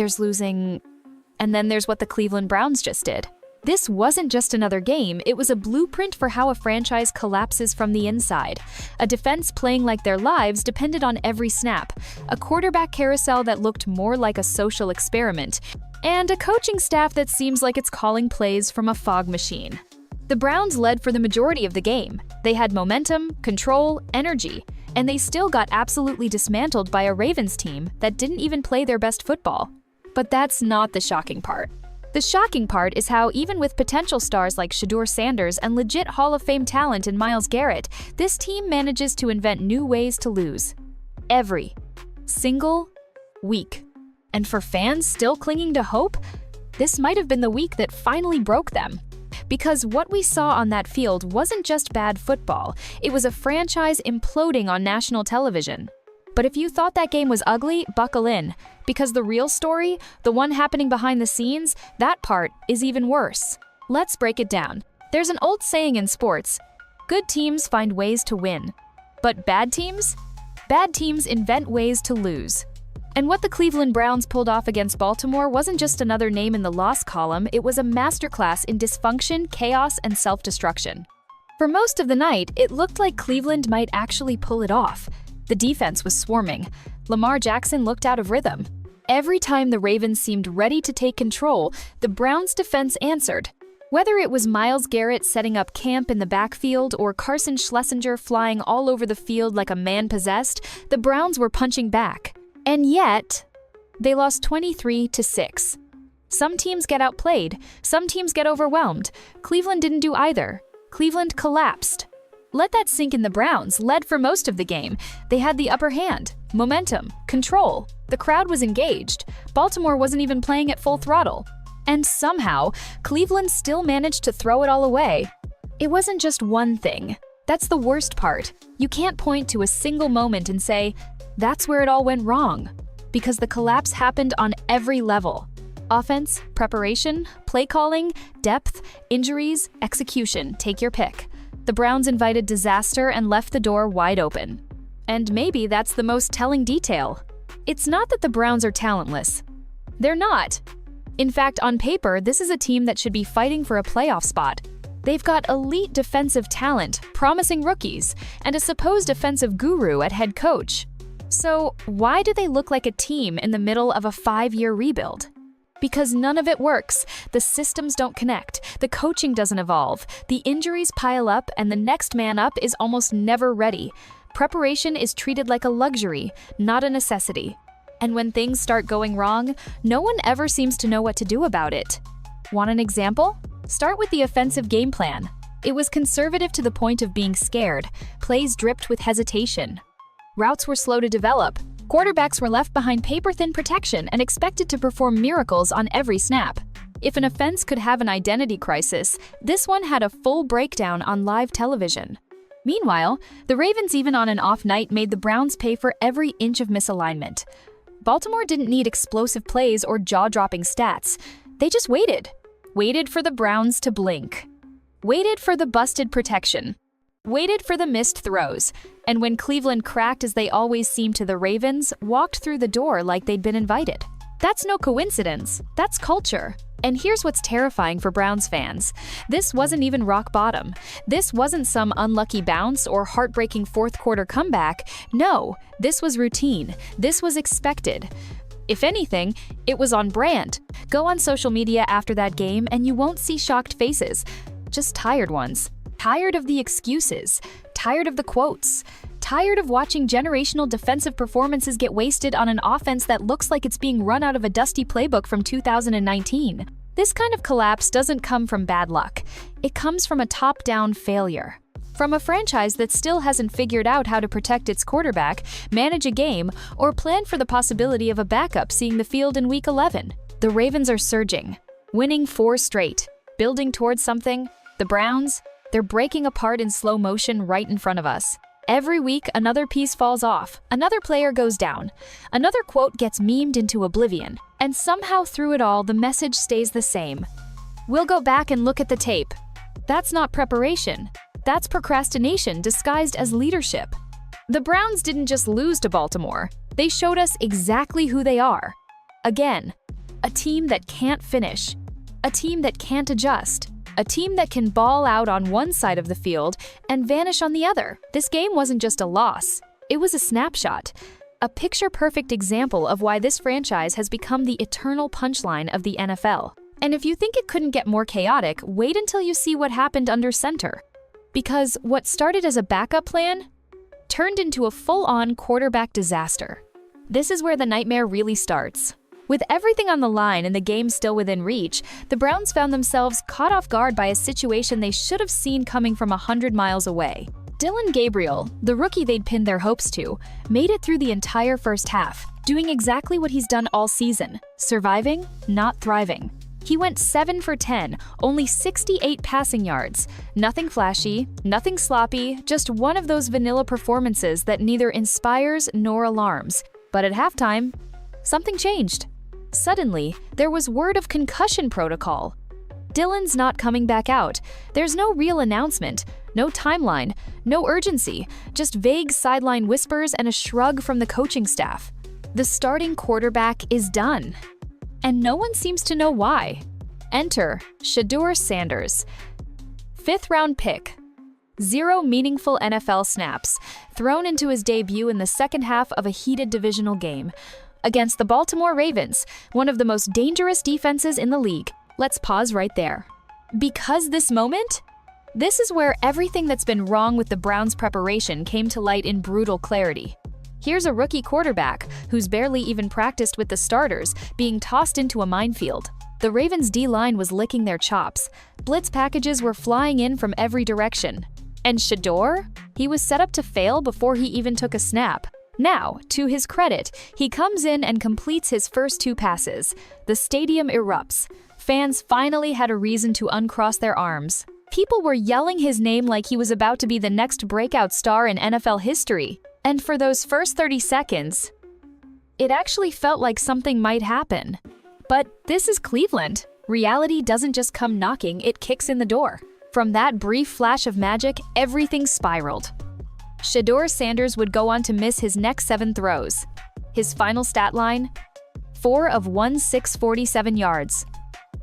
there's losing, and then there's what the Cleveland Browns just did. This wasn't just another game, it was a blueprint for how a franchise collapses from the inside. A defense playing like their lives depended on every snap, a quarterback carousel that looked more like a social experiment, and a coaching staff that seems like it's calling plays from a fog machine. The Browns led for the majority of the game. They had momentum, control, energy, and they still got absolutely dismantled by a Ravens team that didn't even play their best football. But that's not the shocking part. The shocking part is how, even with potential stars like Shadour Sanders and legit Hall of Fame talent in Miles Garrett, this team manages to invent new ways to lose. Every single week. And for fans still clinging to hope, this might have been the week that finally broke them. Because what we saw on that field wasn't just bad football, it was a franchise imploding on national television. But if you thought that game was ugly, buckle in, because the real story, the one happening behind the scenes, that part is even worse. Let's break it down. There's an old saying in sports, good teams find ways to win. But bad teams? Bad teams invent ways to lose. And what the Cleveland Browns pulled off against Baltimore wasn't just another name in the loss column, it was a masterclass in dysfunction, chaos, and self-destruction. For most of the night, it looked like Cleveland might actually pull it off. The defense was swarming. Lamar Jackson looked out of rhythm. Every time the Ravens seemed ready to take control, the Browns' defense answered. Whether it was Miles Garrett setting up camp in the backfield or Carson Schlesinger flying all over the field like a man possessed, the Browns were punching back. And yet, they lost 23-6. Some teams get outplayed, some teams get overwhelmed. Cleveland didn't do either. Cleveland collapsed. Let that sink in. The Browns led for most of the game. They had the upper hand, momentum, control. The crowd was engaged. Baltimore wasn't even playing at full throttle. And somehow, Cleveland still managed to throw it all away. It wasn't just one thing. That's the worst part. You can't point to a single moment and say, that's where it all went wrong. Because the collapse happened on every level. Offense, preparation, play calling, depth, injuries, execution, take your pick. The Browns invited disaster and left the door wide open. And maybe that's the most telling detail. It's not that the Browns are talentless. They're not. In fact, on paper, this is a team that should be fighting for a playoff spot. They've got elite defensive talent, promising rookies, and a supposed offensive guru at head coach. So why do they look like a team in the middle of a 5-year rebuild? Because none of it works. The systems don't connect, the coaching doesn't evolve, the injuries pile up, and the next man up is almost never ready. Preparation is treated like a luxury, not a necessity. And when things start going wrong, no one ever seems to know what to do about it. Want an example? Start with the offensive game plan. It was conservative to the point of being scared. Plays dripped with hesitation. Routes were slow to develop. Quarterbacks were left behind paper-thin protection and expected to perform miracles on every snap. If an offense could have an identity crisis, this one had a full breakdown on live television. Meanwhile, the Ravens, even on an off night, made the Browns pay for every inch of misalignment. Baltimore didn't need explosive plays or jaw-dropping stats. They just waited. Waited for the Browns to blink. Waited for the busted protection. Waited for the missed throws, and when Cleveland cracked as they always seem to, the Ravens walked through the door like they'd been invited. That's no coincidence, that's culture. And here's what's terrifying for Browns fans. This wasn't even rock bottom. This wasn't some unlucky bounce or heartbreaking fourth-quarter comeback. No, this was routine. This was expected. If anything, it was on brand. Go on social media after that game and you won't see shocked faces, just tired ones. Tired of the excuses, tired of the quotes, tired of watching generational defensive performances get wasted on an offense that looks like it's being run out of a dusty playbook from 2019. This kind of collapse doesn't come from bad luck. It comes from a top-down failure. From a franchise that still hasn't figured out how to protect its quarterback, manage a game, or plan for the possibility of a backup seeing the field in Week 11. The Ravens are surging, winning 4 straight, building towards something. The Browns, they're breaking apart in slow motion right in front of us. Every week, another piece falls off, another player goes down, another quote gets memed into oblivion, and somehow through it all, the message stays the same. We'll go back and look at the tape. That's not preparation. That's procrastination disguised as leadership. The Browns didn't just lose to Baltimore. They showed us exactly who they are. Again, A team that can't finish. A team that can't adjust. A team that can ball out on one side of the field and vanish on the other. This game wasn't just a loss. It was a snapshot. A picture-perfect example of why this franchise has become the eternal punchline of the NFL. And if you think it couldn't get more chaotic, wait until you see what happened under center. Because what started as a backup plan turned into a full-on quarterback disaster. This is where the nightmare really starts. With everything on the line and the game still within reach, the Browns found themselves caught off guard by a situation they should have seen coming from 100 miles away. Dillon Gabriel, the rookie they'd pinned their hopes to, made it through the entire first half, doing exactly what he's done all season: surviving, not thriving. He went 7 for 10, only 68 passing yards. Nothing flashy, nothing sloppy, just one of those vanilla performances that neither inspires nor alarms. But at halftime, something changed. Suddenly, there was word of concussion protocol. Dillon's not coming back out. There's no real announcement, no timeline, no urgency, just vague sideline whispers and a shrug from the coaching staff. The starting quarterback is done. And no one seems to know why. Enter Shadour Sanders. 5th-round pick. 0 meaningful NFL snaps, thrown into his debut in the second half of a heated divisional game against the Baltimore Ravens, one of the most dangerous defenses in the league. Let's pause right there. Because this moment? This is where everything that's been wrong with the Browns' preparation came to light in brutal clarity. Here's a rookie quarterback who's barely even practiced with the starters being tossed into a minefield. The Ravens' D-line was licking their chops. Blitz packages were flying in from every direction. And Shedeur? He was set up to fail before he even took a snap. Now, to his credit, he comes in and completes his first 2 passes. The stadium erupts. Fans finally had a reason to uncross their arms. People were yelling his name like he was about to be the next breakout star in NFL history. And for those first 30 seconds, it actually felt like something might happen. But this is Cleveland. Reality doesn't just come knocking, it kicks in the door. From that brief flash of magic, everything spiraled. Shadour Sanders would go on to miss his next 7 throws. His final stat line? 4 of 647 yards.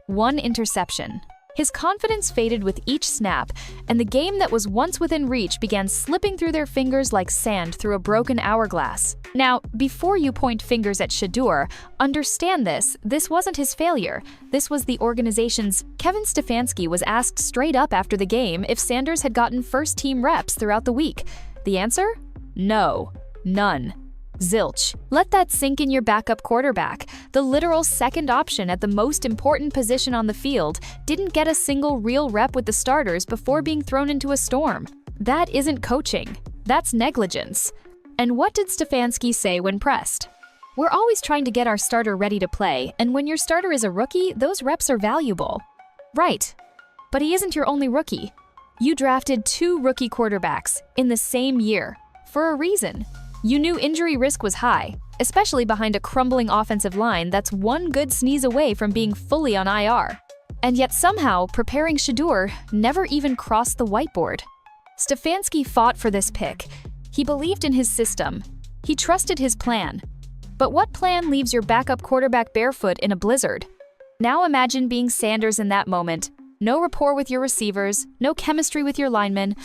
1 interception. His confidence faded with each snap, and the game that was once within reach began slipping through their fingers like sand through a broken hourglass. Now, before you point fingers at Shedeur, understand this wasn't his failure. This was the organization's. Kevin Stefanski was asked straight up after the game if Sanders had gotten first-team reps throughout the week. The answer? No. None. Zilch. Let that sink in. Your backup quarterback, the literal second option at the most important position on the field, didn't get a single real rep with the starters before being thrown into a storm. That isn't coaching. That's negligence. And what did Stefanski say when pressed? We're always trying to get our starter ready to play, and when your starter is a rookie, those reps are valuable. Right. But he isn't your only rookie. You drafted 2 rookie quarterbacks in the same year, for a reason. You knew injury risk was high, especially behind a crumbling offensive line that's one good sneeze away from being fully on IR. And yet somehow, preparing Shedeur never even crossed the whiteboard. Stefanski fought for this pick. He believed in his system. He trusted his plan. But what plan leaves your backup quarterback barefoot in a blizzard? Now imagine being Sanders in that moment. No rapport with your receivers, no chemistry with your linemen,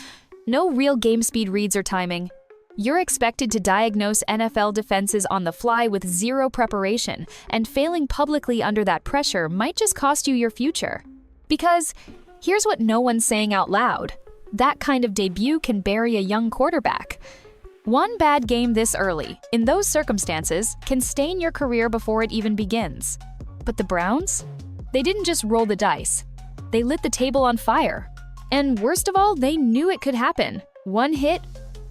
no real game speed reads or timing. You're expected to diagnose NFL defenses on the fly with 0 preparation, and failing publicly under that pressure might just cost you your future. Because here's what no one's saying out loud: that kind of debut can bury a young quarterback. One bad game this early, in those circumstances, can stain your career before it even begins. But the Browns? They didn't just roll the dice. They lit the table on fire. And worst of all, they knew it could happen. One hit,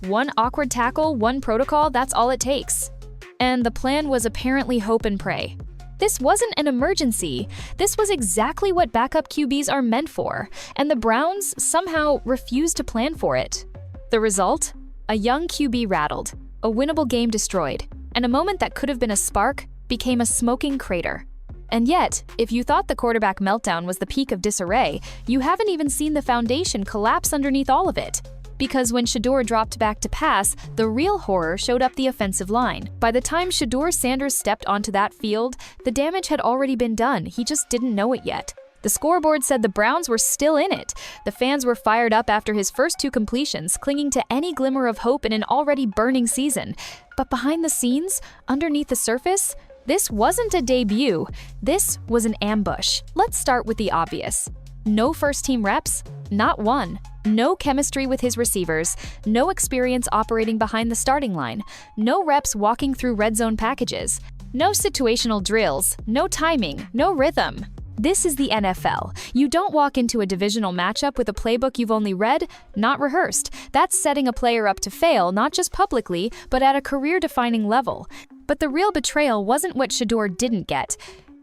one awkward tackle, one protocol, that's all it takes. And the plan was apparently hope and pray. This wasn't an emergency. This was exactly what backup QBs are meant for, and the Browns somehow refused to plan for it. The result? A young QB rattled, a winnable game destroyed, and a moment that could have been a spark became a smoking crater. And yet, if you thought the quarterback meltdown was the peak of disarray, you haven't even seen the foundation collapse underneath all of it. because when Shedeur dropped back to pass, the real horror showed up the offensive line. By the time Shadour Sanders stepped onto that field, the damage had already been done, he just didn't know it yet. The scoreboard said the Browns were still in it. The fans were fired up after his first 2 completions, clinging to any glimmer of hope in an already burning season. But behind the scenes, underneath the surface, this wasn't a debut. This was an ambush. Let's start with the obvious. No first-team reps? Not one. No chemistry with his receivers. No experience operating behind the starting line. No reps walking through red zone packages. No situational drills. No timing. No rhythm. This is the NFL. You don't walk into a divisional matchup with a playbook you've only read, not rehearsed. That's setting a player up to fail, not just publicly, but at a career-defining level. But the real betrayal wasn't what Shedeur didn't get.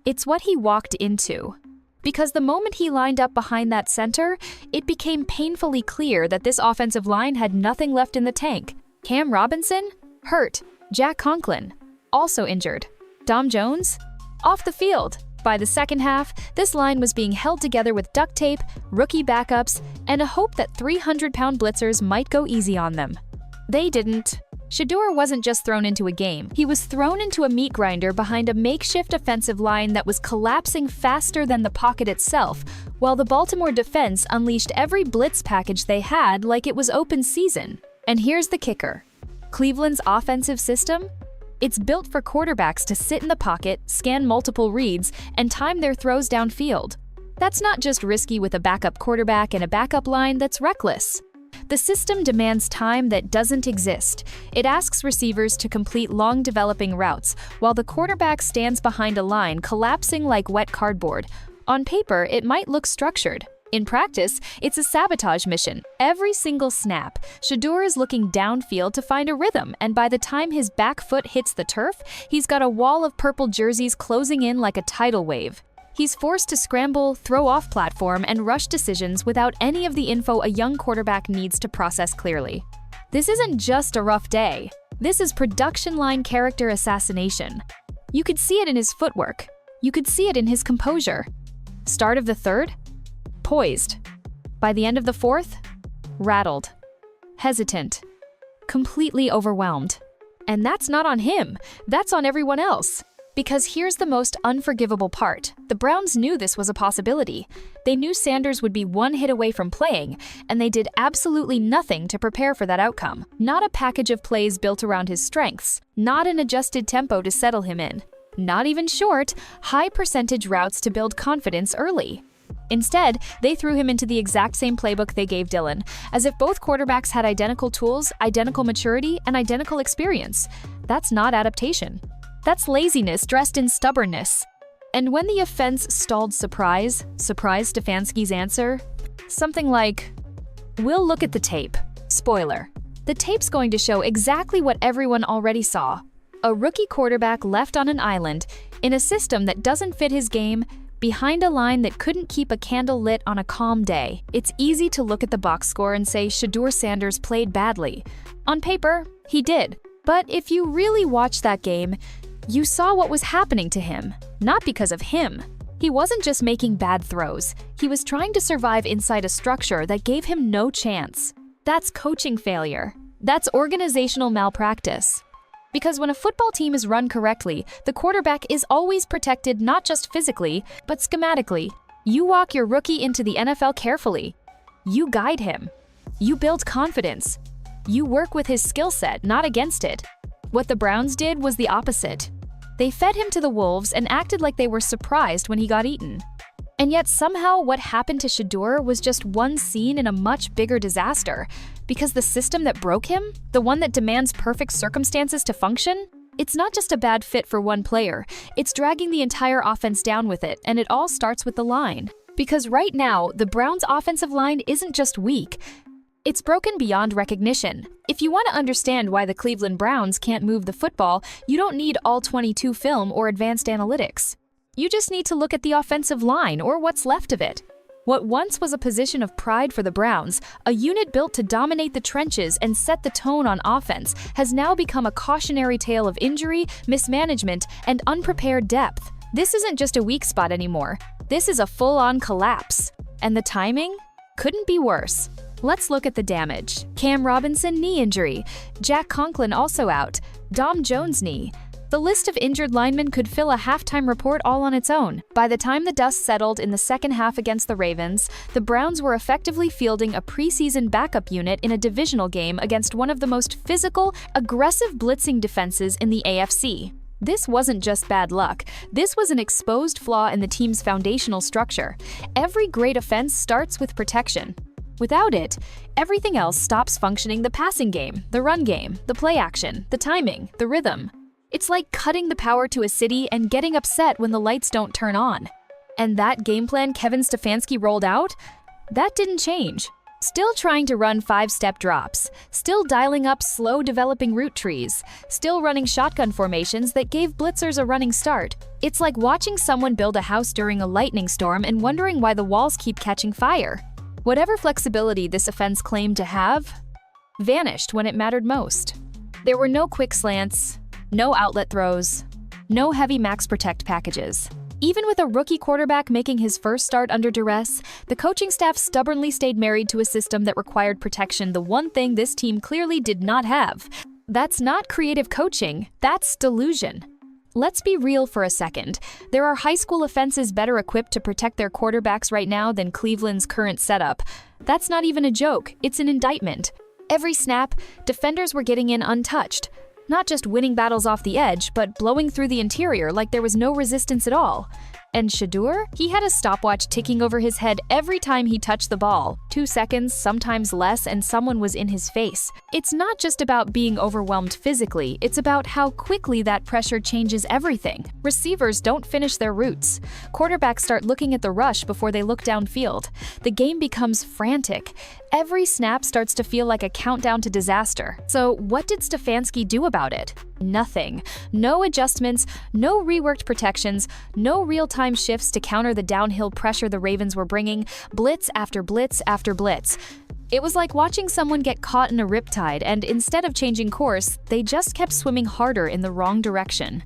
It's what he walked into. Because the moment he lined up behind that center, it became painfully clear that this offensive line had nothing left in the tank. Cam Robinson? Hurt. Jack Conklin? Also injured. Dom Jones? Off the field. By the second half, this line was being held together with duct tape, rookie backups, and a hope that 300-pound blitzers might go easy on them. They didn't. Shedeur wasn't just thrown into a game. He was thrown into a meat grinder behind a makeshift offensive line that was collapsing faster than the pocket itself, while the Baltimore defense unleashed every blitz package they had like it was open season. And here's the kicker. Cleveland's offensive system? It's built for quarterbacks to sit in the pocket, scan multiple reads, and time their throws downfield. That's not just risky with a backup quarterback and a backup line, that's reckless. The system demands time that doesn't exist. It asks receivers to complete long developing routes, while the quarterback stands behind a line collapsing like wet cardboard. On paper, it might look structured. In practice, it's a sabotage mission. Every single snap, Shedeur is looking downfield to find a rhythm, and by the time his back foot hits the turf, he's got a wall of purple jerseys closing in like a tidal wave. He's forced to scramble, throw off platform, and rush decisions without any of the info a young quarterback needs to process clearly. This isn't just a rough day. This is production line character assassination. You could see it in his footwork. You could see it in his composure. Start of the third? Poised. By the end of the fourth? Rattled. Hesitant. Completely overwhelmed. And that's not on him. That's on everyone else. Because here's the most unforgivable part. The Browns knew this was a possibility. They knew Sanders would be one hit away from playing, and they did absolutely nothing to prepare for that outcome. Not a package of plays built around his strengths. Not an adjusted tempo to settle him in. Not even short, high-percentage routes to build confidence early. Instead, they threw him into the exact same playbook they gave Dylan, as if both quarterbacks had identical tools, identical maturity, and identical experience. That's not adaptation. That's laziness dressed in stubbornness. And when the offense stalled surprise Stefanski's answer? Something like, "We'll look at the tape." Spoiler. The tape's going to show exactly what everyone already saw. A rookie quarterback left on an island, in a system that doesn't fit his game, behind a line that couldn't keep a candle lit on a calm day. It's easy to look at the box score and say Shadour Sanders played badly. On paper, he did. But if you really watched that game, you saw what was happening to him. Not because of him. He wasn't just making bad throws. He was trying to survive inside a structure that gave him no chance. That's coaching failure. That's organizational malpractice. Because when a football team is run correctly, the quarterback is always protected not just physically, but schematically. You walk your rookie into the NFL carefully. You guide him. You build confidence. You work with his skill set, not against it. What the Browns did was the opposite. They fed him to the wolves and acted like they were surprised when he got eaten. And yet somehow what happened to Shedeur was just one scene in a much bigger disaster. Because the system that broke him, the one that demands perfect circumstances to function, it's not just a bad fit for one player. It's dragging the entire offense down with it, and it all starts with the line. Because right now, the Browns' offensive line isn't just weak. It's broken beyond recognition. If you want to understand why the Cleveland Browns can't move the football, you don't need all 22 film or advanced analytics. You just need to look at the offensive line, or what's left of it. What once was a position of pride for the Browns, a unit built to dominate the trenches and set the tone on offense, has now become a cautionary tale of injury, mismanagement, and unprepared depth. This isn't just a weak spot anymore. This is a full-on collapse. And the timing couldn't be worse. Let's look at the damage. Cam Robinson knee injury, Jack Conklin also out, Dom Jones knee. The list of injured linemen could fill a halftime report all on its own. By the time the dust settled in the second half against the Ravens, the Browns were effectively fielding a preseason backup unit in a divisional game against one of the most physical, aggressive blitzing defenses in the AFC. This wasn't just bad luck. This was an exposed flaw in the team's foundational structure. Every great offense starts with protection. Without it, everything else stops functioning: the passing game, the run game, the play action, the timing, the rhythm. It's like cutting the power to a city and getting upset when the lights don't turn on. And that game plan Kevin Stefanski rolled out? That didn't change. Still trying to run 5-step drops, still dialing up slow developing route trees, still running shotgun formations that gave blitzers a running start. It's like watching someone build a house during a lightning storm and wondering why the walls keep catching fire. Whatever flexibility this offense claimed to have, vanished when it mattered most. There were no quick slants, no outlet throws, no heavy max protect packages. Even with a rookie quarterback making his first start under duress, the coaching staff stubbornly stayed married to a system that required protection, the one thing this team clearly did not have. That's not creative coaching, that's delusion. Let's be real for a second. There are high school offenses better equipped to protect their quarterbacks right now than Cleveland's current setup. That's not even a joke, it's an indictment. Every snap, defenders were getting in untouched. Not just winning battles off the edge, but blowing through the interior like there was no resistance at all. And Shedeur? He had a stopwatch ticking over his head every time he touched the ball. 2 seconds, sometimes less, and someone was in his face. It's not just about being overwhelmed physically, it's about how quickly that pressure changes everything. Receivers don't finish their routes. Quarterbacks start looking at the rush before they look downfield. The game becomes frantic. Every snap starts to feel like a countdown to disaster. So what did Stefanski do about it? Nothing. No adjustments, no reworked protections, no real-time shifts to counter the downhill pressure the Ravens were bringing, blitz after blitz after blitz. It was like watching someone get caught in a riptide, and instead of changing course, they just kept swimming harder in the wrong direction.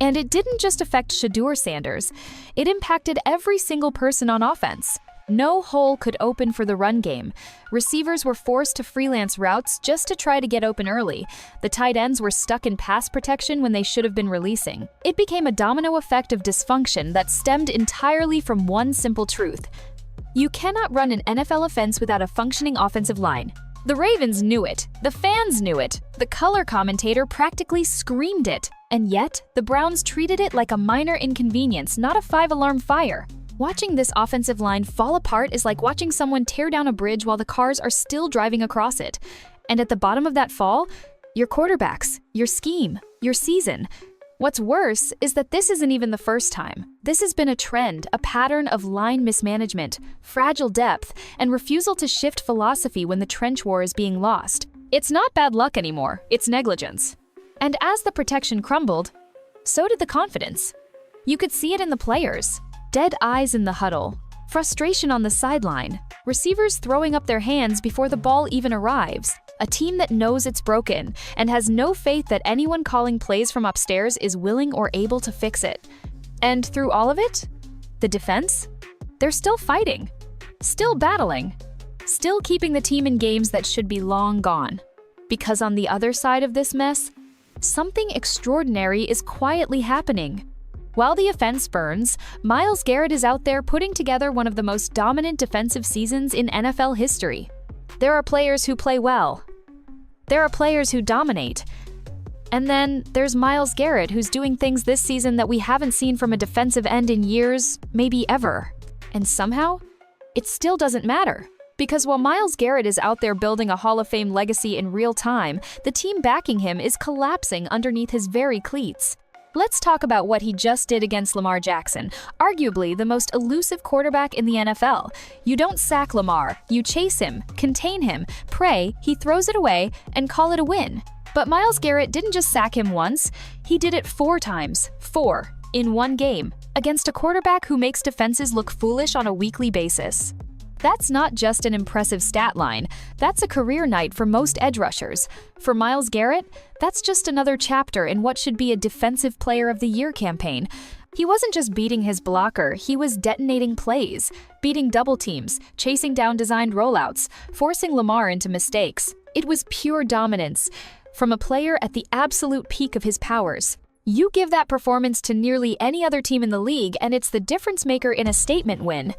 And it didn't just affect Shadour Sanders, it impacted every single person on offense. No hole could open for the run game. Receivers were forced to freelance routes just to try to get open early. The tight ends were stuck in pass protection when they should have been releasing. It became a domino effect of dysfunction that stemmed entirely from one simple truth. You cannot run an NFL offense without a functioning offensive line. The Ravens knew it. The fans knew it. The color commentator practically screamed it. And yet, the Browns treated it like a minor inconvenience, not a 5-alarm fire. Watching this offensive line fall apart is like watching someone tear down a bridge while the cars are still driving across it. And at the bottom of that fall, your quarterbacks, your scheme, your season. What's worse is that this isn't even the first time. This has been a trend, a pattern of line mismanagement, fragile depth, and refusal to shift philosophy when the trench war is being lost. It's not bad luck anymore, it's negligence. And as the protection crumbled, so did the confidence. You could see it in the players. Dead eyes in the huddle, frustration on the sideline, receivers throwing up their hands before the ball even arrives, a team that knows it's broken and has no faith that anyone calling plays from upstairs is willing or able to fix it. And through all of it, the defense? They're still fighting, still battling, still keeping the team in games that should be long gone. Because on the other side of this mess, something extraordinary is quietly happening. While the offense burns, Miles Garrett is out there putting together one of the most dominant defensive seasons in NFL history. There are players who play well. There are players who dominate. And then there's Miles Garrett, who's doing things this season that we haven't seen from a defensive end in years, maybe ever. And somehow, it still doesn't matter. Because while Miles Garrett is out there building a Hall of Fame legacy in real time, the team backing him is collapsing underneath his very cleats. Let's talk about what he just did against Lamar Jackson, arguably the most elusive quarterback in the NFL. You don't sack Lamar, you chase him, contain him, pray, he throws it away, and call it a win. But Miles Garrett didn't just sack him once, he did it 4 times, 4, in one game, against a quarterback who makes defenses look foolish on a weekly basis. That's not just an impressive stat line, that's a career night for most edge rushers. For Miles Garrett, that's just another chapter in what should be a Defensive Player of the Year campaign. He wasn't just beating his blocker, he was detonating plays, beating double teams, chasing down designed rollouts, forcing Lamar into mistakes. It was pure dominance from a player at the absolute peak of his powers. You give that performance to nearly any other team in the league, and it's the difference maker in a statement win.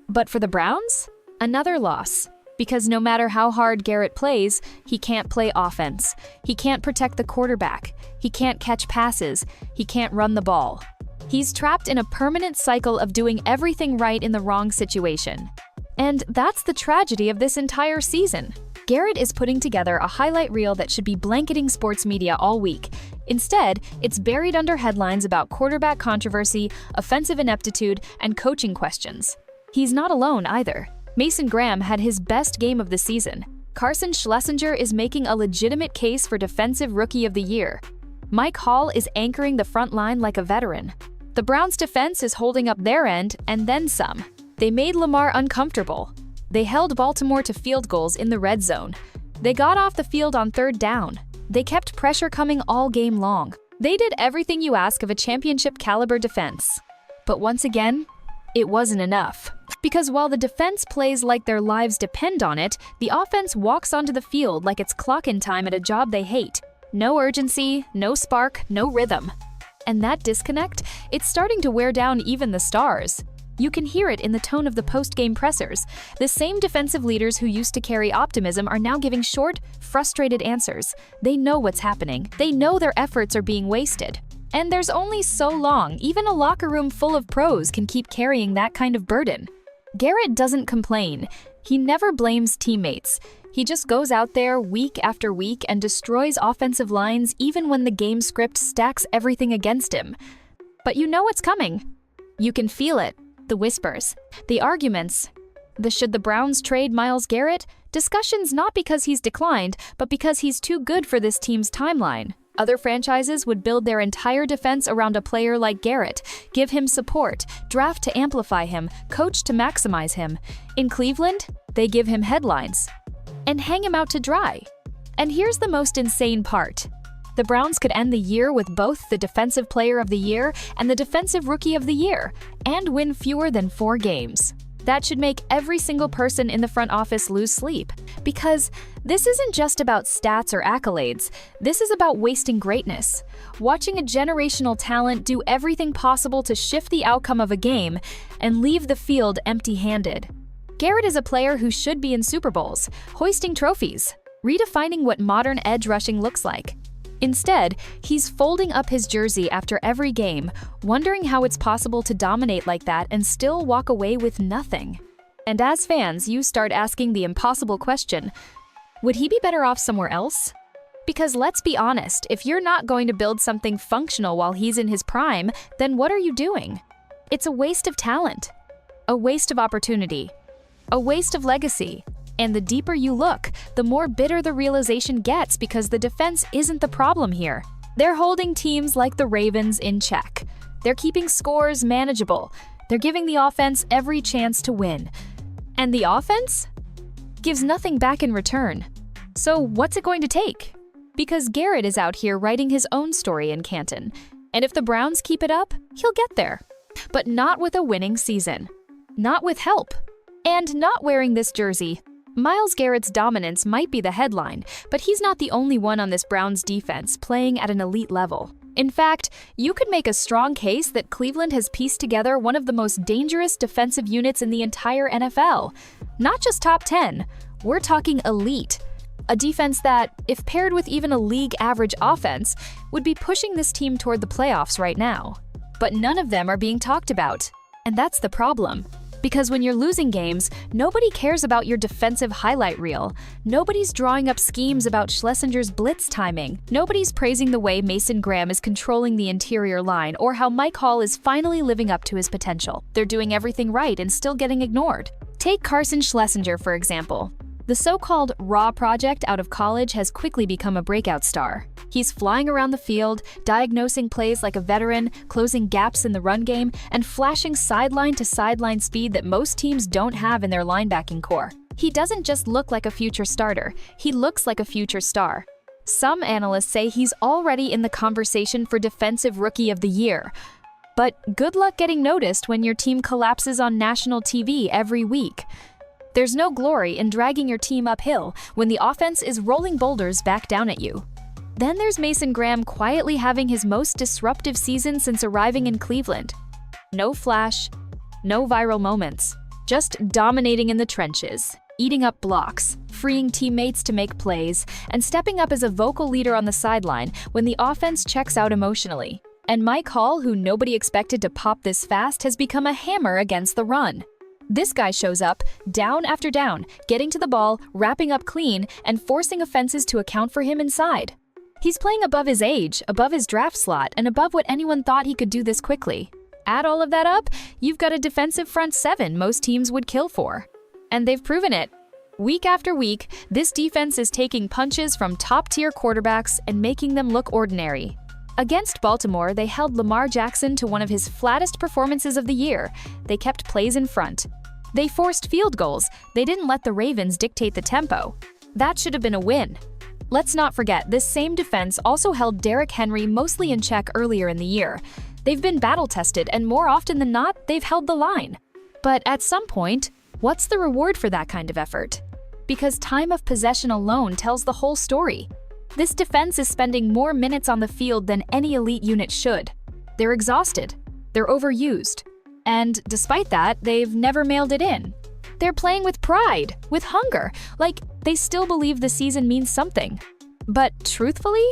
But for the Browns, another loss. Because no matter how hard Garrett plays, he can't play offense. He can't protect the quarterback. He can't catch passes. He can't run the ball. He's trapped in a permanent cycle of doing everything right in the wrong situation. And that's the tragedy of this entire season. Garrett is putting together a highlight reel that should be blanketing sports media all week. Instead, it's buried under headlines about quarterback controversy, offensive ineptitude, and coaching questions. He's not alone either. Mason Graham had his best game of the season. Carson Schlesinger is making a legitimate case for Defensive Rookie of the Year. Mike Hall is anchoring the front line like a veteran. The Browns' defense is holding up their end, and then some. They made Lamar uncomfortable. They held Baltimore to field goals in the red zone. They got off the field on third down. They kept pressure coming all game long. They did everything you ask of a championship-caliber defense. But once again, it wasn't enough. Because while the defense plays like their lives depend on it, the offense walks onto the field like it's clock-in time at a job they hate. No urgency, no spark, no rhythm. And that disconnect, it's starting to wear down even the stars. You can hear it in the tone of the post-game pressers. The same defensive leaders who used to carry optimism are now giving short, frustrated answers. They know what's happening. They know their efforts are being wasted. And there's only so long even a locker room full of pros can keep carrying that kind of burden. Garrett doesn't complain. He never blames teammates. He just goes out there week after week and destroys offensive lines even when the game script stacks everything against him. But you know what's coming. You can feel it. The whispers, the arguments, the should the Browns trade Miles Garrett? Discussions not because he's declined, but because he's too good for this team's timeline. Other franchises would build their entire defense around a player like Garrett, give him support, draft to amplify him, coach to maximize him. In Cleveland, they give him headlines and hang him out to dry. And here's the most insane part. The Browns could end the year with both the Defensive Player of the Year and the Defensive Rookie of the Year, and win fewer than 4 games. That should make every single person in the front office lose sleep. Because this isn't just about stats or accolades, this is about wasting greatness. Watching a generational talent do everything possible to shift the outcome of a game and leave the field empty-handed. Garrett is a player who should be in Super Bowls, hoisting trophies, redefining what modern edge rushing looks like. Instead, he's folding up his jersey after every game, wondering how it's possible to dominate like that and still walk away with nothing. And as fans, you start asking the impossible question, would he be better off somewhere else? Because let's be honest, if you're not going to build something functional while he's in his prime, then what are you doing? It's a waste of talent, a waste of opportunity, a waste of legacy. And the deeper you look, the more bitter the realization gets because the defense isn't the problem here. They're holding teams like the Ravens in check. They're keeping scores manageable. They're giving the offense every chance to win. And the offense gives nothing back in return. So what's it going to take? Because Garrett is out here writing his own story in Canton. And if the Browns keep it up, he'll get there. But not with a winning season. Not with help. And not wearing this jersey. Miles Garrett's dominance might be the headline, but he's not the only one on this Browns defense playing at an elite level. In fact, you could make a strong case that Cleveland has pieced together one of the most dangerous defensive units in the entire NFL. Not just top 10, we're talking elite. A defense that, if paired with even a league-average offense, would be pushing this team toward the playoffs right now. But none of them are being talked about, and that's the problem. Because when you're losing games, nobody cares about your defensive highlight reel. Nobody's drawing up schemes about Schlesinger's blitz timing. Nobody's praising the way Mason Graham is controlling the interior line or how Mike Hall is finally living up to his potential. They're doing everything right and still getting ignored. Take Carson Schlesinger, for example. The so-called raw project out of college has quickly become a breakout star. He's flying around the field, diagnosing plays like a veteran, closing gaps in the run game, and flashing sideline-to-sideline speed that most teams don't have in their linebacking core. He doesn't just look like a future starter, he looks like a future star. Some analysts say he's already in the conversation for Defensive Rookie of the Year. But good luck getting noticed when your team collapses on national TV every week. There's no glory in dragging your team uphill when the offense is rolling boulders back down at you. Then there's Mason Graham quietly having his most disruptive season since arriving in Cleveland. No flash, no viral moments, just dominating in the trenches, eating up blocks, freeing teammates to make plays, and stepping up as a vocal leader on the sideline when the offense checks out emotionally. And Mike Hall, who nobody expected to pop this fast, has become a hammer against the run. This guy shows up, down after down, getting to the ball, wrapping up clean, and forcing offenses to account for him inside. He's playing above his age, above his draft slot, and above what anyone thought he could do this quickly. Add all of that up, you've got a defensive front seven most teams would kill for. And they've proven it. Week after week, this defense is taking punches from top-tier quarterbacks and making them look ordinary. Against Baltimore, they held Lamar Jackson to one of his flattest performances of the year. They kept plays in front. They forced field goals. They didn't let the Ravens dictate the tempo. That should have been a win. Let's not forget, this same defense also held Derrick Henry mostly in check earlier in the year. They've been battle-tested, and more often than not, they've held the line. But at some point, what's the reward for that kind of effort? Because time of possession alone tells the whole story. This defense is spending more minutes on the field than any elite unit should. They're exhausted. They're overused. And despite that, they've never mailed it in. They're playing with pride, with hunger, like they still believe the season means something. But truthfully,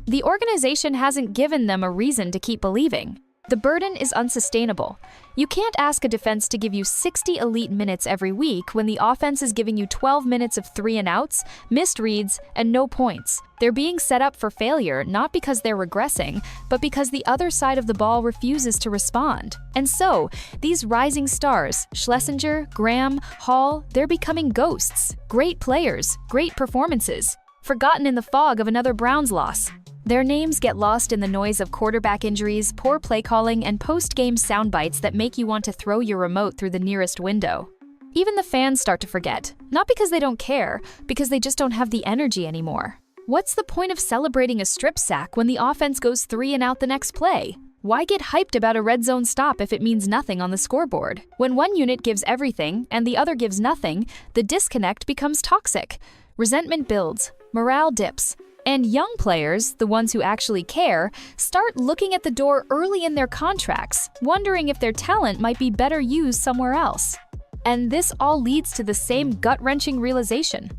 the organization hasn't given them a reason to keep believing. The burden is unsustainable. You can't ask a defense to give you 60 elite minutes every week when the offense is giving you 12 minutes of 3-and-outs, missed reads, and no points. They're being set up for failure not because they're regressing, but because the other side of the ball refuses to respond. And so, these rising stars, Schlesinger, Graham, Hall, they're becoming ghosts. Great players, great performances, forgotten in the fog of another Browns loss. Their names get lost in the noise of quarterback injuries, poor play calling, and post-game sound bites that make you want to throw your remote through the nearest window. Even the fans start to forget, not because they don't care, because they just don't have the energy anymore. What's the point of celebrating a strip sack when the offense goes 3-and-out the next play? Why get hyped about a red zone stop if it means nothing on the scoreboard? When one unit gives everything and the other gives nothing, the disconnect becomes toxic. Resentment builds, morale dips. And young players, the ones who actually care, start looking at the door early in their contracts, wondering if their talent might be better used somewhere else. And this all leads to the same gut-wrenching realization.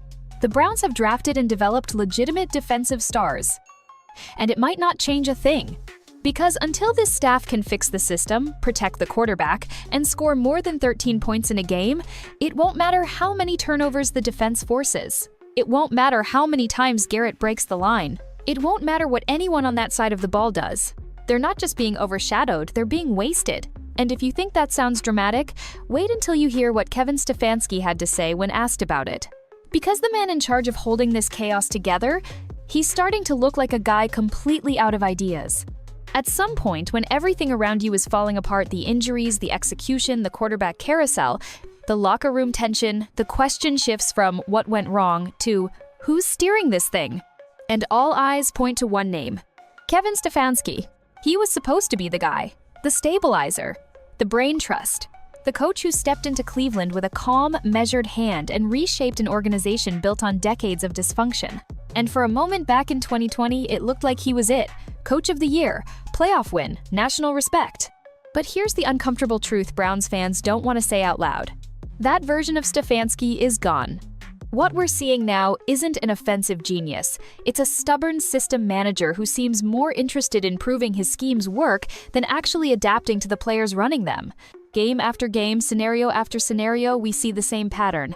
The Browns have drafted and developed legitimate defensive stars. And it might not change a thing. Because until this staff can fix the system, protect the quarterback, and score more than 13 points in a game, it won't matter how many turnovers the defense forces. It won't matter how many times Garrett breaks the line. It won't matter what anyone on that side of the ball does. They're not just being overshadowed, they're being wasted. And if you think that sounds dramatic, wait until you hear what Kevin Stefanski had to say when asked about it. Because the man in charge of holding this chaos together, he's starting to look like a guy completely out of ideas. At some point, when everything around you is falling apart, the injuries, the execution, the quarterback carousel, the locker room tension, the question shifts from what went wrong to who's steering this thing? And all eyes point to one name, Kevin Stefanski. He was supposed to be the guy, the stabilizer, the brain trust, the coach who stepped into Cleveland with a calm, measured hand and reshaped an organization built on decades of dysfunction. And for a moment back in 2020, it looked like he was it. Coach of the year, playoff win, national respect. But here's the uncomfortable truth Browns fans don't want to say out loud. That version of Stefanski is gone. What we're seeing now isn't an offensive genius. It's a stubborn system manager who seems more interested in proving his schemes work than actually adapting to the players running them. Game after game, scenario after scenario, we see the same pattern.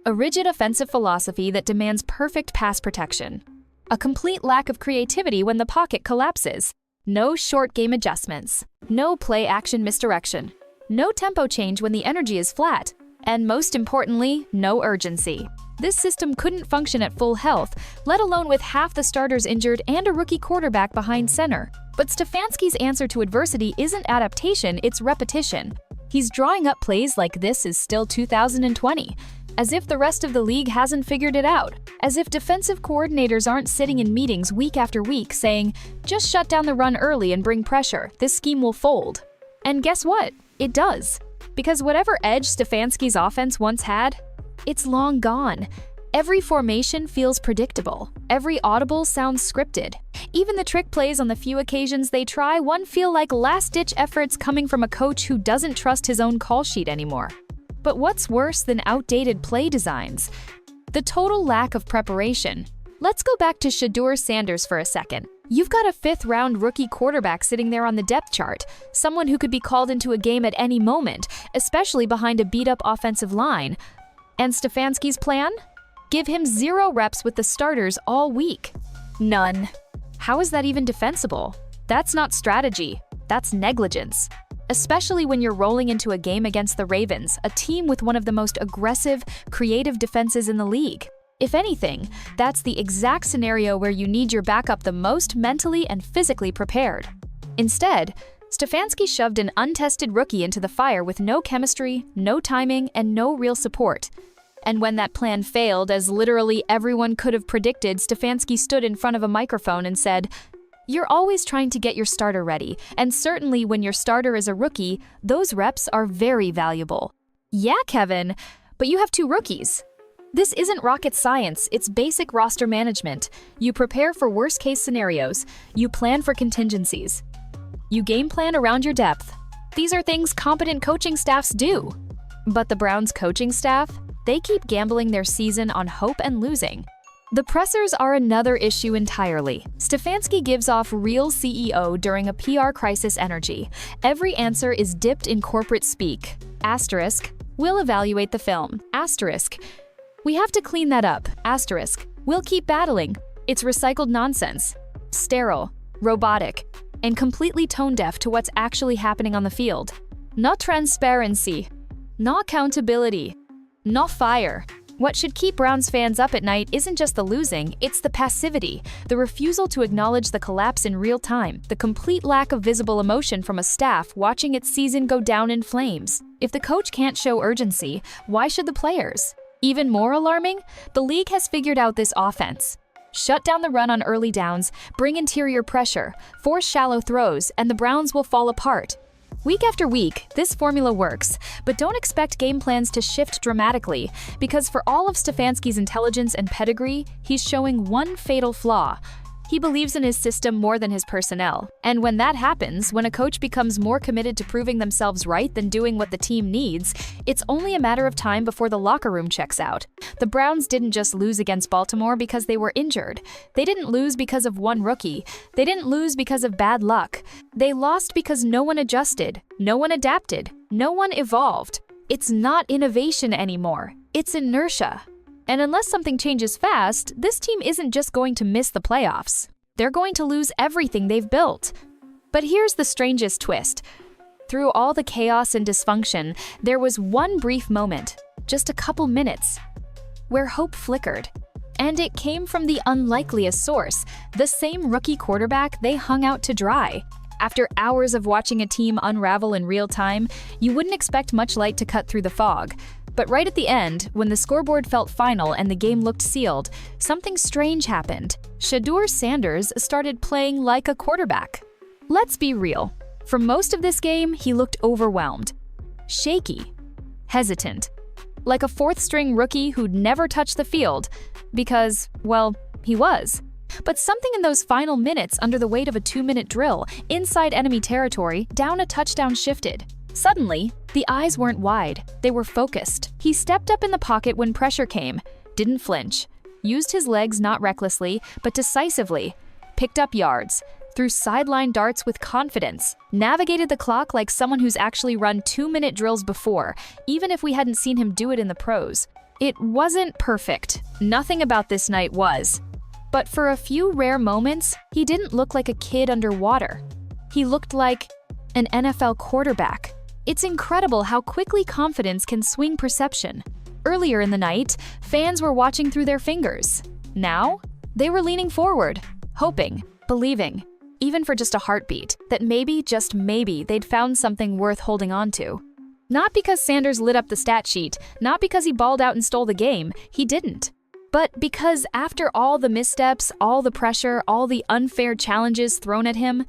A rigid offensive philosophy that demands perfect pass protection. A complete lack of creativity when the pocket collapses. No short game adjustments. No play-action misdirection. No tempo change when the energy is flat. And most importantly, no urgency. This system couldn't function at full health, let alone with half the starters injured and a rookie quarterback behind center. But Stefanski's answer to adversity isn't adaptation, it's repetition. He's drawing up plays like this is still 2020, as if the rest of the league hasn't figured it out, as if defensive coordinators aren't sitting in meetings week after week saying, just shut down the run early and bring pressure, this scheme will fold. And guess what? It does. Because whatever edge Stefanski's offense once had, it's long gone. Every formation feels predictable. Every audible sounds scripted. Even the trick plays on the few occasions they try feel like last-ditch efforts coming from a coach who doesn't trust his own call sheet anymore. But what's worse than outdated play designs? The total lack of preparation. Let's go back to Shadour Sanders for a second. You've got a fifth-round rookie quarterback sitting there on the depth chart, someone who could be called into a game at any moment, especially behind a beat-up offensive line. And Stefanski's plan? Give him 0 reps with the starters all week. None. How is that even defensible? That's not strategy. That's negligence. Especially when you're rolling into a game against the Ravens, a team with one of the most aggressive, creative defenses in the league. If anything, that's the exact scenario where you need your backup the most mentally and physically prepared. Instead, Stefanski shoved an untested rookie into the fire with no chemistry, no timing, and no real support. And when that plan failed, as literally everyone could have predicted, Stefanski stood in front of a microphone and said, "You're always trying to get your starter ready, and certainly when your starter is a rookie, those reps are very valuable." Yeah, Kevin, but you have 2 rookies. This isn't rocket science, it's basic roster management. You prepare for worst-case scenarios. You plan for contingencies. You game plan around your depth. These are things competent coaching staffs do. But the Browns' coaching staff? They keep gambling their season on hope and losing. The pressers are another issue entirely. Stefanski gives off real CEO during a PR crisis energy. Every answer is dipped in corporate speak. Asterisk, we'll evaluate the film. Asterisk, we have to clean that up. Asterisk, we'll keep battling. It's recycled nonsense. Sterile, robotic, and completely tone-deaf to what's actually happening on the field. No transparency, no accountability, no fire. What should keep Browns fans up at night isn't just the losing, it's the passivity, the refusal to acknowledge the collapse in real time, the complete lack of visible emotion from a staff watching its season go down in flames. If the coach can't show urgency, why should the players? Even more alarming, the league has figured out this offense. Shut down the run on early downs, bring interior pressure, force shallow throws, and the Browns will fall apart. Week after week, this formula works, but don't expect game plans to shift dramatically, because for all of Stefanski's intelligence and pedigree, he's showing one fatal flaw. He believes in his system more than his personnel. And when that happens, when a coach becomes more committed to proving themselves right than doing what the team needs, it's only a matter of time before the locker room checks out. The Browns didn't just lose against Baltimore because they were injured. They didn't lose because of one rookie. They didn't lose because of bad luck. They lost because no one adjusted, no one adapted, no one evolved. It's not innovation anymore. It's inertia. And unless something changes fast, this team isn't just going to miss the playoffs. They're going to lose everything they've built. But here's the strangest twist. Through all the chaos and dysfunction, there was one brief moment, just a couple minutes, where hope flickered. And it came from the unlikeliest source, the same rookie quarterback they hung out to dry. After hours of watching a team unravel in real time, you wouldn't expect much light to cut through the fog. But right at the end, when the scoreboard felt final and the game looked sealed, something strange happened. Shadour Sanders started playing like a quarterback. Let's be real. For most of this game, he looked overwhelmed, shaky, hesitant, like a fourth-string rookie who'd never touched the field, because, well, he was. But something in those final minutes under the weight of a 2-minute drill, inside enemy territory, down a touchdown shifted. Suddenly, the eyes weren't wide, they were focused. He stepped up in the pocket when pressure came, didn't flinch, used his legs not recklessly, but decisively, picked up yards, threw sideline darts with confidence, navigated the clock like someone who's actually run 2-minute drills before, even if we hadn't seen him do it in the pros. It wasn't perfect. Nothing about this night was. But for a few rare moments, he didn't look like a kid underwater. He looked like an NFL quarterback. It's incredible how quickly confidence can swing perception. Earlier in the night, fans were watching through their fingers. Now, they were leaning forward, hoping, believing, even for just a heartbeat, that maybe, just maybe, they'd found something worth holding on to. Not because Sanders lit up the stat sheet, not because he balled out and stole the game, he didn't. But because after all the missteps, all the pressure, all the unfair challenges thrown at him,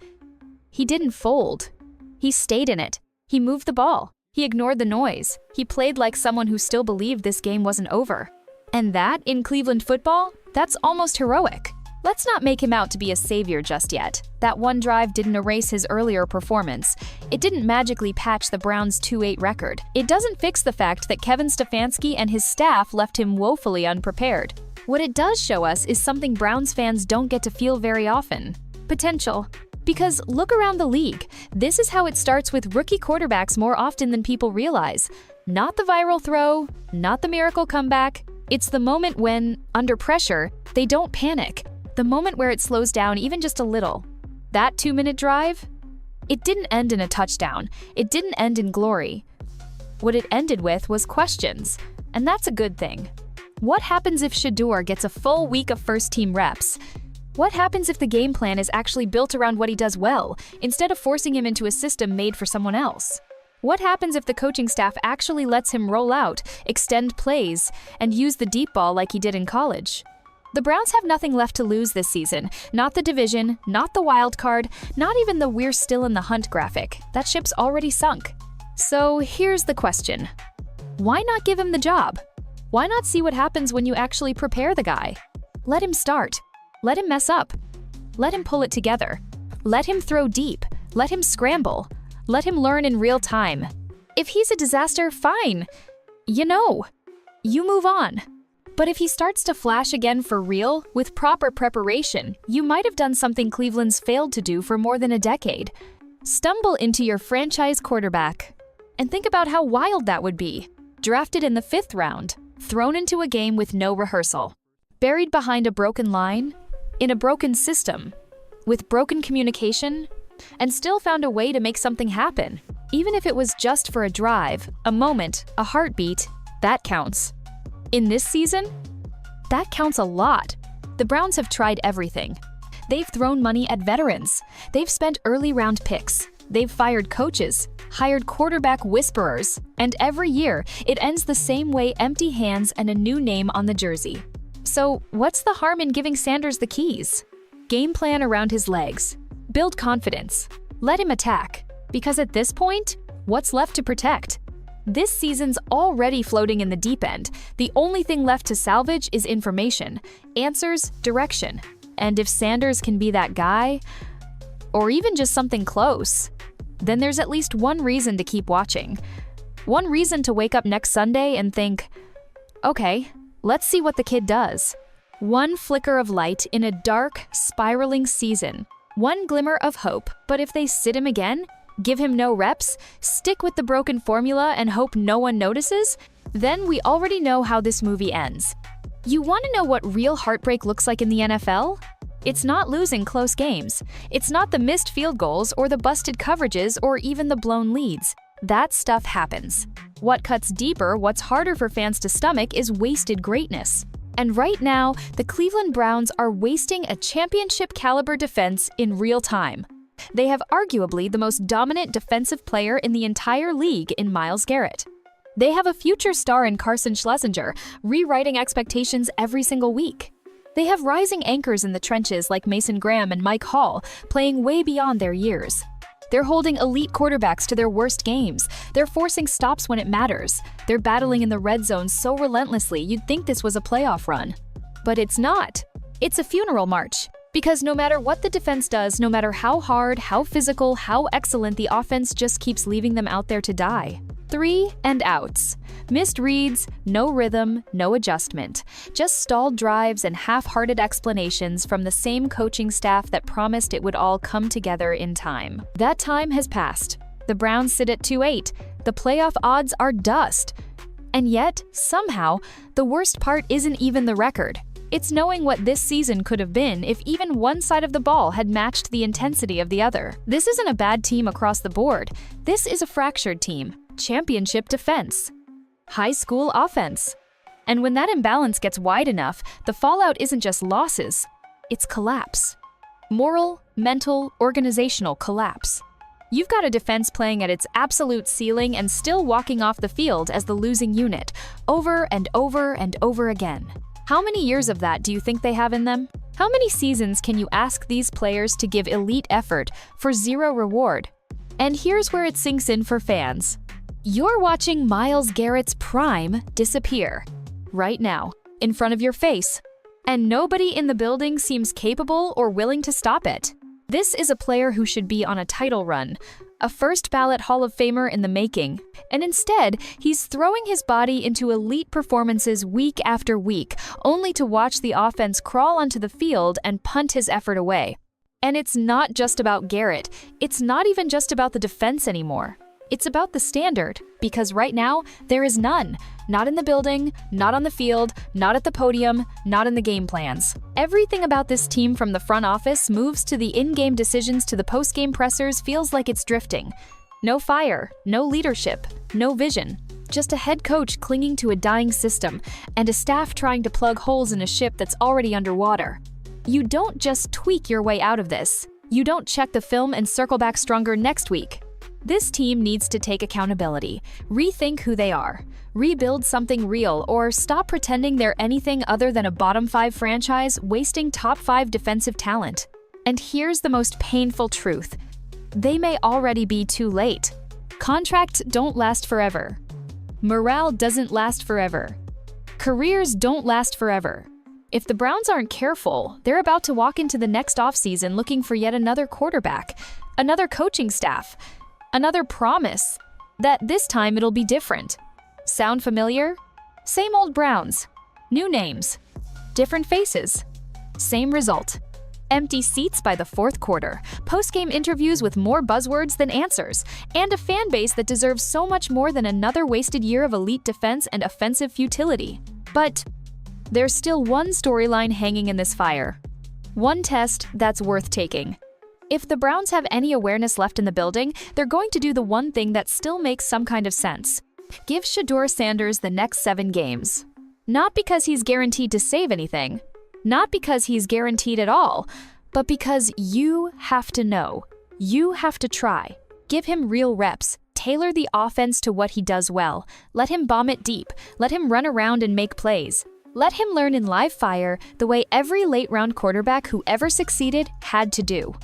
he didn't fold. He stayed in it. He moved the ball. He ignored the noise. He played like someone who still believed this game wasn't over. And that, in Cleveland football, that's almost heroic. Let's not make him out to be a savior just yet. That one drive didn't erase his earlier performance. It didn't magically patch the Browns' 2-8 record. It doesn't fix the fact that Kevin Stefanski and his staff left him woefully unprepared. What it does show us is something Browns fans don't get to feel very often: potential. Because look around the league. This is how it starts with rookie quarterbacks more often than people realize. Not the viral throw, not the miracle comeback. It's the moment when, under pressure, they don't panic. The moment where it slows down even just a little. That 2-minute drive? It didn't end in a touchdown. It didn't end in glory. What it ended with was questions, and that's a good thing. What happens if Shedeur gets a full week of first-team reps? What happens if the game plan is actually built around what he does well, instead of forcing him into a system made for someone else? What happens if the coaching staff actually lets him roll out, extend plays, and use the deep ball like he did in college? The Browns have nothing left to lose this season. Not the division, not the wild card, not even the "we're still in the hunt" graphic. That ship's already sunk. So here's the question. Why not give him the job? Why not see what happens when you actually prepare the guy? Let him start. Let him mess up. Let him pull it together. Let him throw deep. Let him scramble. Let him learn in real time. If he's a disaster, fine. You move on. But if he starts to flash again for real, with proper preparation, you might have done something Cleveland's failed to do for more than a decade. Stumble into your franchise quarterback. And think about how wild that would be. Drafted in the 5th round, thrown into a game with no rehearsal. Buried behind a broken line, in a broken system, with broken communication, and still found a way to make something happen. Even if it was just for a drive, a moment, a heartbeat, that counts. In this season, that counts a lot. The Browns have tried everything. They've thrown money at veterans. They've spent early round picks. They've fired coaches, hired quarterback whisperers, and every year it ends the same way: empty hands and a new name on the jersey. So what's the harm in giving Sanders the keys? Game plan around his legs. Build confidence. Let him attack. Because at this point, what's left to protect? This season's already floating in the deep end. The only thing left to salvage is information, answers, direction. And if Sanders can be that guy, or even just something close, then there's at least one reason to keep watching. One reason to wake up next Sunday and think, okay, let's see what the kid does. One flicker of light in a dark, spiraling season. One glimmer of hope, but if they sit him again, give him no reps, stick with the broken formula and hope no one notices, then we already know how this movie ends. You want to know what real heartbreak looks like in the NFL? It's not losing close games. It's not the missed field goals or the busted coverages or even the blown leads. That stuff happens. What cuts deeper, what's harder for fans to stomach, is wasted greatness. And right now, the Cleveland Browns are wasting a championship-caliber defense in real time. They have arguably the most dominant defensive player in the entire league in Miles Garrett. They have a future star in Carson Schlesinger, rewriting expectations every single week. They have rising anchors in the trenches like Mason Graham and Mike Hall, playing way beyond their years. They're holding elite quarterbacks to their worst games. They're forcing stops when it matters. They're battling in the red zone so relentlessly you'd think this was a playoff run. But it's not. It's a funeral march. Because no matter what the defense does, no matter how hard, how physical, how excellent, the offense just keeps leaving them out there to die. 3 and outs. Missed reads, no rhythm, no adjustment. Just stalled drives and half-hearted explanations from the same coaching staff that promised it would all come together in time. That time has passed. The Browns sit at 2-8. The playoff odds are dust. And yet, somehow, the worst part isn't even the record. It's knowing what this season could have been if even one side of the ball had matched the intensity of the other. This isn't a bad team across the board. This is a fractured team. Championship defense. High school offense. And when that imbalance gets wide enough, the fallout isn't just losses, it's collapse. Moral, mental, organizational collapse. You've got a defense playing at its absolute ceiling and still walking off the field as the losing unit, over and over and over again. How many years of that do you think they have in them? How many seasons can you ask these players to give elite effort for zero reward? And here's where it sinks in for fans. You're watching Miles Garrett's prime disappear. Right now, in front of your face. And nobody in the building seems capable or willing to stop it. This is a player who should be on a title run, a first-ballot Hall of Famer in the making, and instead, he's throwing his body into elite performances week after week, only to watch the offense crawl onto the field and punt his effort away. And it's not just about Garrett. It's not even just about the defense anymore. It's about the standard, because right now, there is none. Not in the building, not on the field, not at the podium, not in the game plans. Everything about this team from the front office moves to the in-game decisions to the post-game pressers feels like it's drifting. No fire, no leadership, no vision. Just a head coach clinging to a dying system, and a staff trying to plug holes in a ship that's already underwater. You don't just tweak your way out of this. You don't check the film and circle back stronger next week. This team needs to take accountability, rethink who they are, rebuild something real, or stop pretending they're anything other than a bottom-5 franchise wasting top-5 defensive talent. And here's the most painful truth. They may already be too late. Contracts don't last forever. Morale doesn't last forever. Careers don't last forever. If the Browns aren't careful, they're about to walk into the next offseason looking for yet another quarterback, another coaching staff, another promise that this time it'll be different. Sound familiar? Same old Browns. New names. Different faces. Same result. Empty seats by the fourth quarter, post-game interviews with more buzzwords than answers, and a fan base that deserves so much more than another wasted year of elite defense and offensive futility. But there's still one storyline hanging in this fire. One test that's worth taking. If the Browns have any awareness left in the building, they're going to do the one thing that still makes some kind of sense. Give Shadour Sanders the next 7 games. Not because he's guaranteed to save anything, not because he's guaranteed at all, but because you have to know. You have to try. Give him real reps. Tailor the offense to what he does well. Let him bomb it deep. Let him run around and make plays. Let him learn in live fire the way every late-round quarterback who ever succeeded had to do.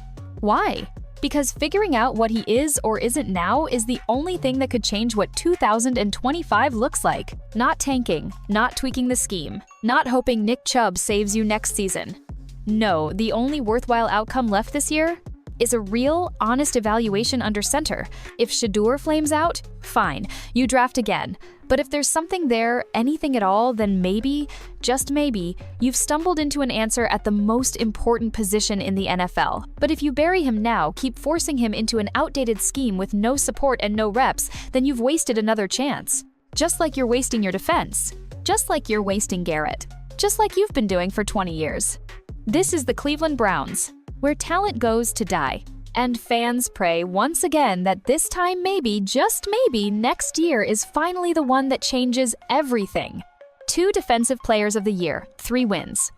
Why? Because figuring out what he is or isn't now is the only thing that could change what 2025 looks like. Not tanking, not tweaking the scheme, not hoping Nick Chubb saves you next season. No, the only worthwhile outcome left this year is a real, honest evaluation under center. If Shedeur flames out, fine, you draft again. But if there's something there, anything at all, then maybe, just maybe, you've stumbled into an answer at the most important position in the NFL. But if you bury him now, keep forcing him into an outdated scheme with no support and no reps, then you've wasted another chance. Just like you're wasting your defense. Just like you're wasting Garrett. Just like you've been doing for 20 years. This is the Cleveland Browns, where talent goes to die. And fans pray once again that this time maybe, just maybe, next year is finally the one that changes everything. 2 Defensive Players of the Year, 3 wins.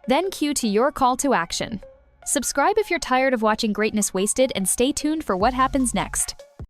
Then cue to your call to action. Subscribe if you're tired of watching greatness wasted and stay tuned for what happens next.